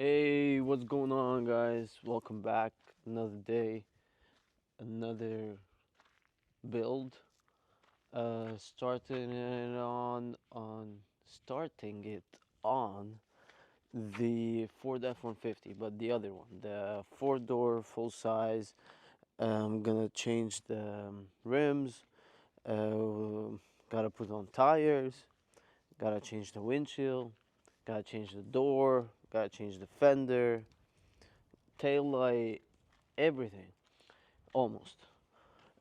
Hey, what's going on, guys? Welcome back. Another day, another build. Starting it on the Ford F-150, but the other one, the four-door, full size. I'm gonna change the rims. Gotta put on tires. Gotta change the windshield. Gotta change the door. Gotta change the fender, tail light, everything almost.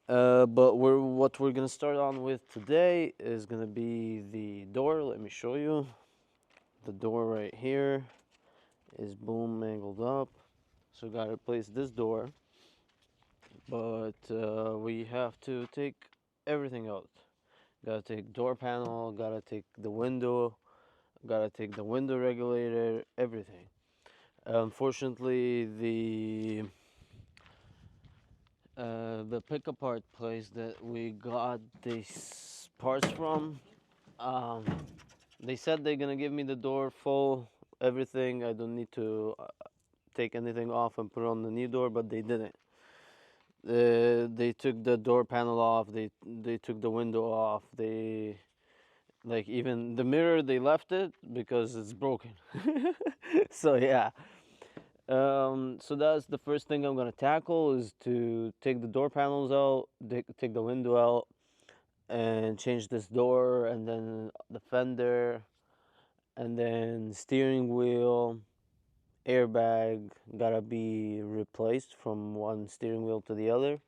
But what we're gonna start on with today is gonna be the door. Let me show you. The door right here is boom mangled up, so gotta replace this door. But we have to take everything out. Gotta take door panel. Gotta take the window. Gotta take the window regulator. Everything. Unfortunately, the pick-apart place that we got these parts from, um, they said they're gonna give me the door full, everything. I don't need to take anything off and put on the new door, but they didn't. They took the door panel off. They took the window off. They like even the mirror. They left it because it's broken. So yeah. So that's the first thing I'm gonna tackle is to take the door panels out, take the window out, and change this door, and then the fender, and then steering wheel, airbag gotta be replaced from one steering wheel to the other.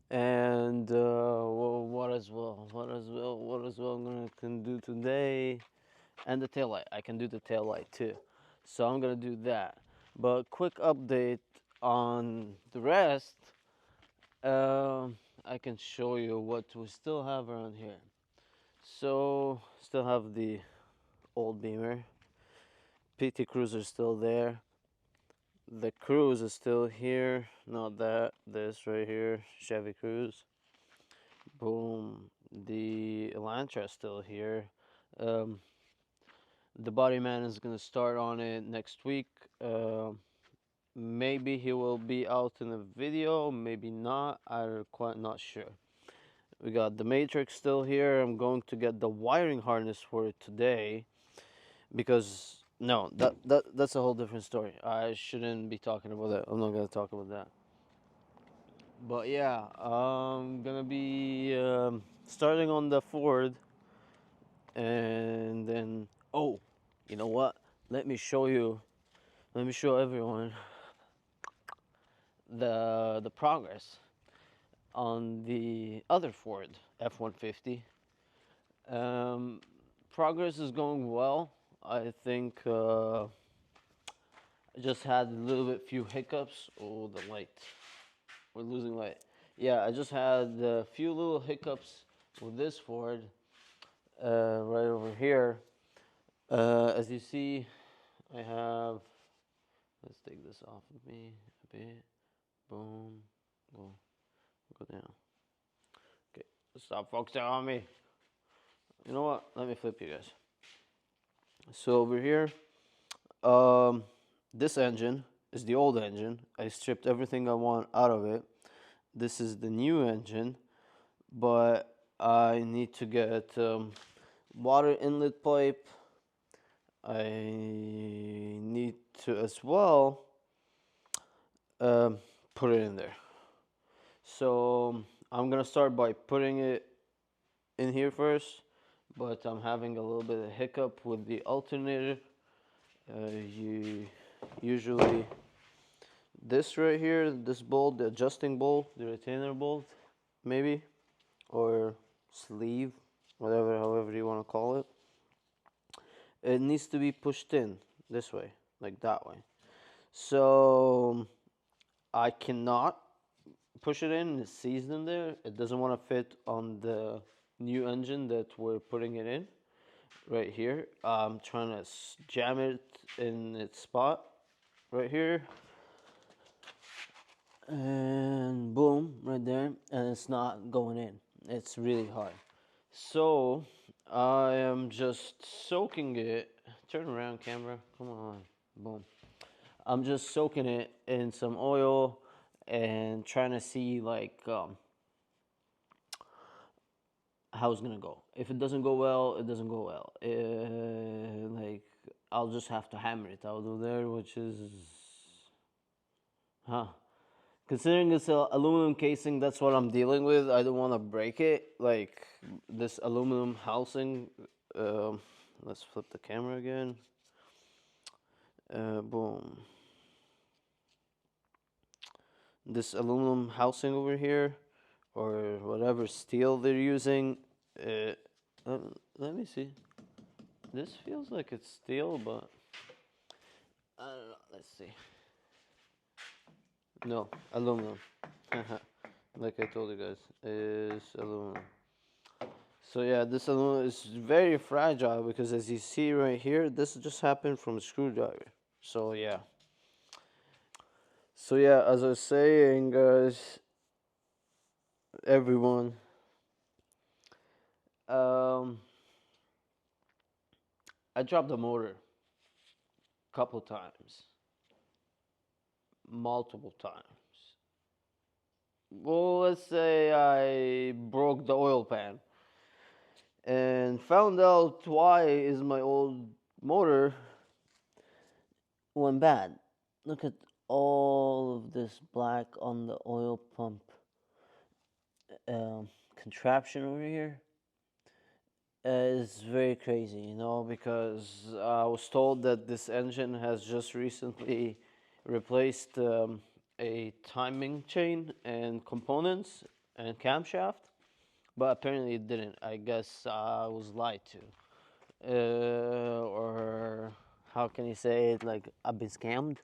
And what as well I'm gonna can do today, and the tail light. I can do the tail light too, so I'm gonna do that. But quick update on the rest. I can show you what we still have around here. So still have the old Beamer. PT Cruiser still there. The Cruise is still here. Not that. This right here, Chevy Cruise. Boom. The Elantra is still here. Um, the body man is gonna start on it next week. Maybe he will be out in a video, maybe not. I'm quite not sure. We got the Matrix still here. I'm going to get the wiring harness for it today because no, that's a whole different story. I shouldn't be talking about that. I'm not gonna talk about that. But yeah, I'm gonna be starting on the Ford, and then you know what? Let me show you. Let me show everyone the progress on the other Ford F-150. Um, Progress is going well. I think I just had a little bit few hiccups. Oh, the light. We're losing light. Yeah, I just had a few little hiccups with this Ford right over here. As you see, I have. Let's take this off of me a bit. Boom. Go down. Okay, stop focusing on me. You know what? Let me flip you guys. So over here, um, this engine is the old engine. I stripped everything I want out of it. This is the new engine, but I need to get water inlet pipe. I need to as well put it in there. So I'm gonna start by putting it in here first, but I'm having a little bit of hiccup with the alternator. You usually this right here, this bolt, the adjusting bolt, the retainer bolt, maybe, or sleeve, whatever, however you want to call it. It needs to be pushed in this way, like that way. So I cannot push it in. It's seized in there. It doesn't want to fit on the new engine that we're putting it in right here. I'm trying to jam it in its spot right here, and boom, right there, and it's not going in. It's really hard. So I am just soaking it. Turn around, camera. Come on. Boom. I'm just soaking it in some oil and trying to see like how it's gonna go. If it doesn't go well, it doesn't go well. Like I'll just have to hammer it out of there, which is, huh? Considering it's a aluminum casing, that's what I'm dealing with. I don't want to break it. Like this aluminum housing. Um, let's flip the camera again. Boom. This aluminum housing over here, or whatever steel they're using. Uh, let me see. This feels like it's steel, but I don't know. Let's see. No, aluminum. Like I told you guys, is aluminum. So yeah, this aluminum is very fragile because as you see right here, this just happened from a screwdriver. So yeah. So yeah, as I was saying, guys, everyone, um, I dropped the motor a couple times, multiple times. Well, let's say I broke the oil pan and found out why is my old motor went bad. Look at all of this black on the oil pump contraption over here. Is very crazy, you know, because I was told that this engine has just recently replaced a timing chain and components and camshaft, but apparently it didn't. I guess I was lied to. Or how can you say it? Like, I've been scammed.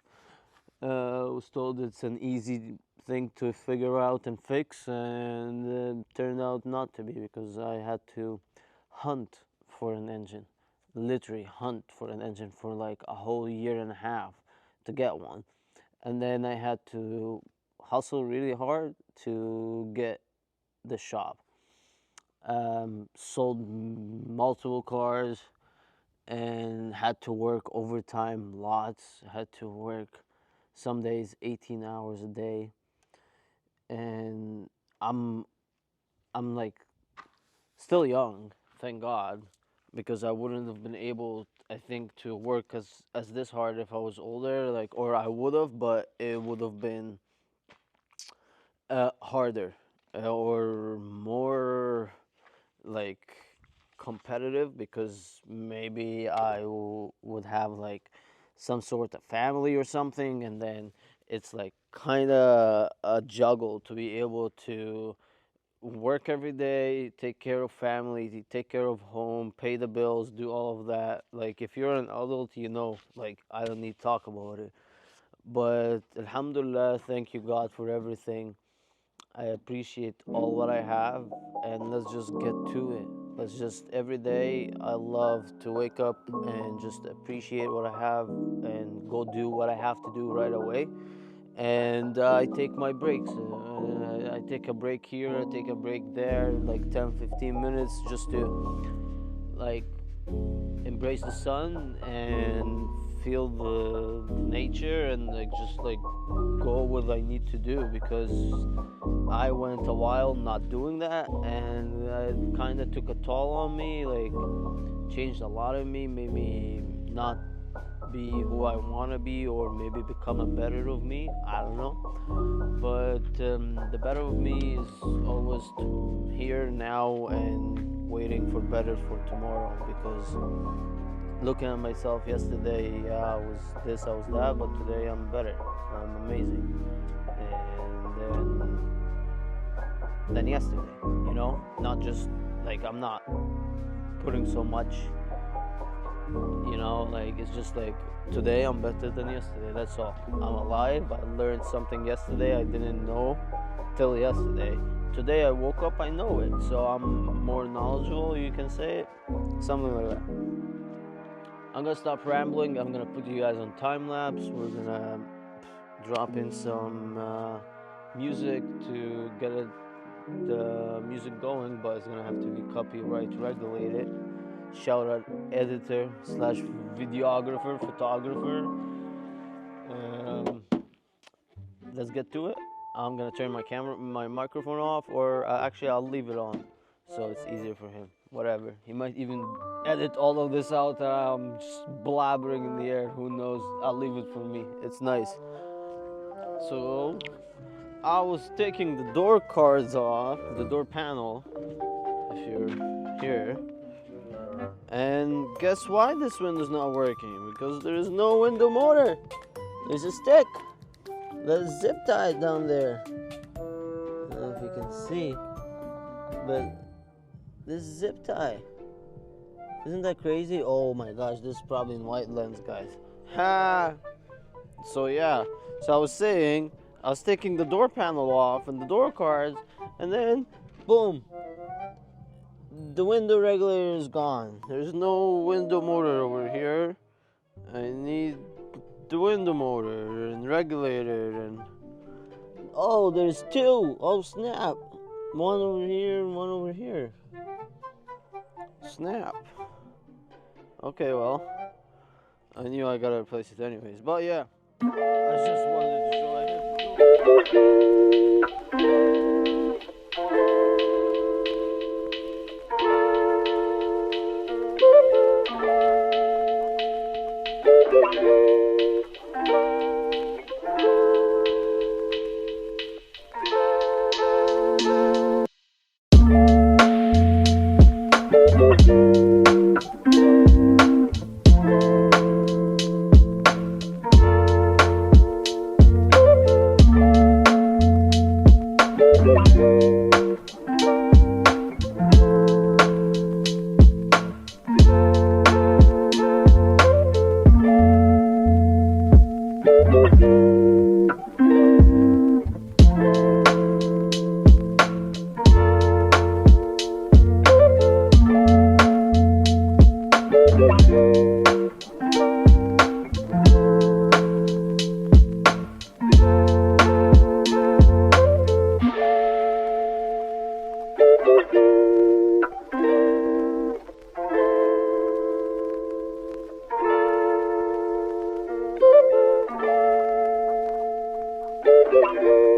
I was told it's an easy thing to figure out and fix, and it turned out not to be because I had to hunt for an engine, literally hunt for an engine for like a whole year and a half to get one. And then I had to hustle really hard to get the shop. Sold multiple cars and had to work overtime lots, had to work some days 18 hours a day. And I'm I'm like still young, thank God, because I wouldn't have been able, I think, to work as this hard if I was older, like, or I would have, but it would have been harder or more like competitive because maybe would have like some sort of family or something, and then it's like kind of a juggle to be able to work every day, take care of family, take care of home, pay the bills, do all of that. Like if you're an adult, you know, like I don't need to talk about it. But alhamdulillah, thank you God for everything. I appreciate all what I have, and let's just get to it. Let's just every day I love to wake up and just appreciate what I have and go do what I have to do right away. And I take my breaks. I take a break here, I take a break there, like 10, 15 minutes just to like embrace the sun and feel the nature and like just like go what I need to do because I went a while not doing that and it kind of took a toll on me, like changed a lot of me, made me not be who I want to be or maybe become a better of me. I don't know. But the better of me is always here now and waiting for better for tomorrow because looking at myself yesterday, I was this, I was that, but today I'm better. I'm amazing. And than yesterday, you know? Not just like I'm not putting so much, you know, like it's just like today I'm better than yesterday. That's all. I'm alive. I learned something yesterday I didn't know till yesterday. Today I woke up, I know it. So I'm more knowledgeable, you can say it. Something like that. I'm gonna stop rambling. I'm gonna put you guys on time lapse. We're gonna drop in some music to get the music going, but it's gonna have to be copyright regulated. Shout out editor slash videographer, photographer. Um, let's get to it. I'm gonna turn my microphone off, or actually I'll leave it on, so it's easier for him. Whatever. He might even edit all of this out. I'm just blabbering in the air. Who knows? I'll leave it for me. It's nice. So I was taking the door cards off, the door panel, if you're here. And guess why this window's not working? Because there is no window motor. There's a stick that's zip tied down there. I don't know if you can see, but this zip tie. Isn't that crazy? Oh my gosh, this is probably in white lens, guys. Ha! So yeah, so I was saying, I was taking the door panel off and the door cards, and then, boom, the window regulator is gone. There's no window motor over here. I need the window motor and regulator, and oh, there's two. Oh snap, one over here and one over here. Snap. Okay, well, I knew I gotta replace it anyways, but yeah, I just wanted to show I Thank you.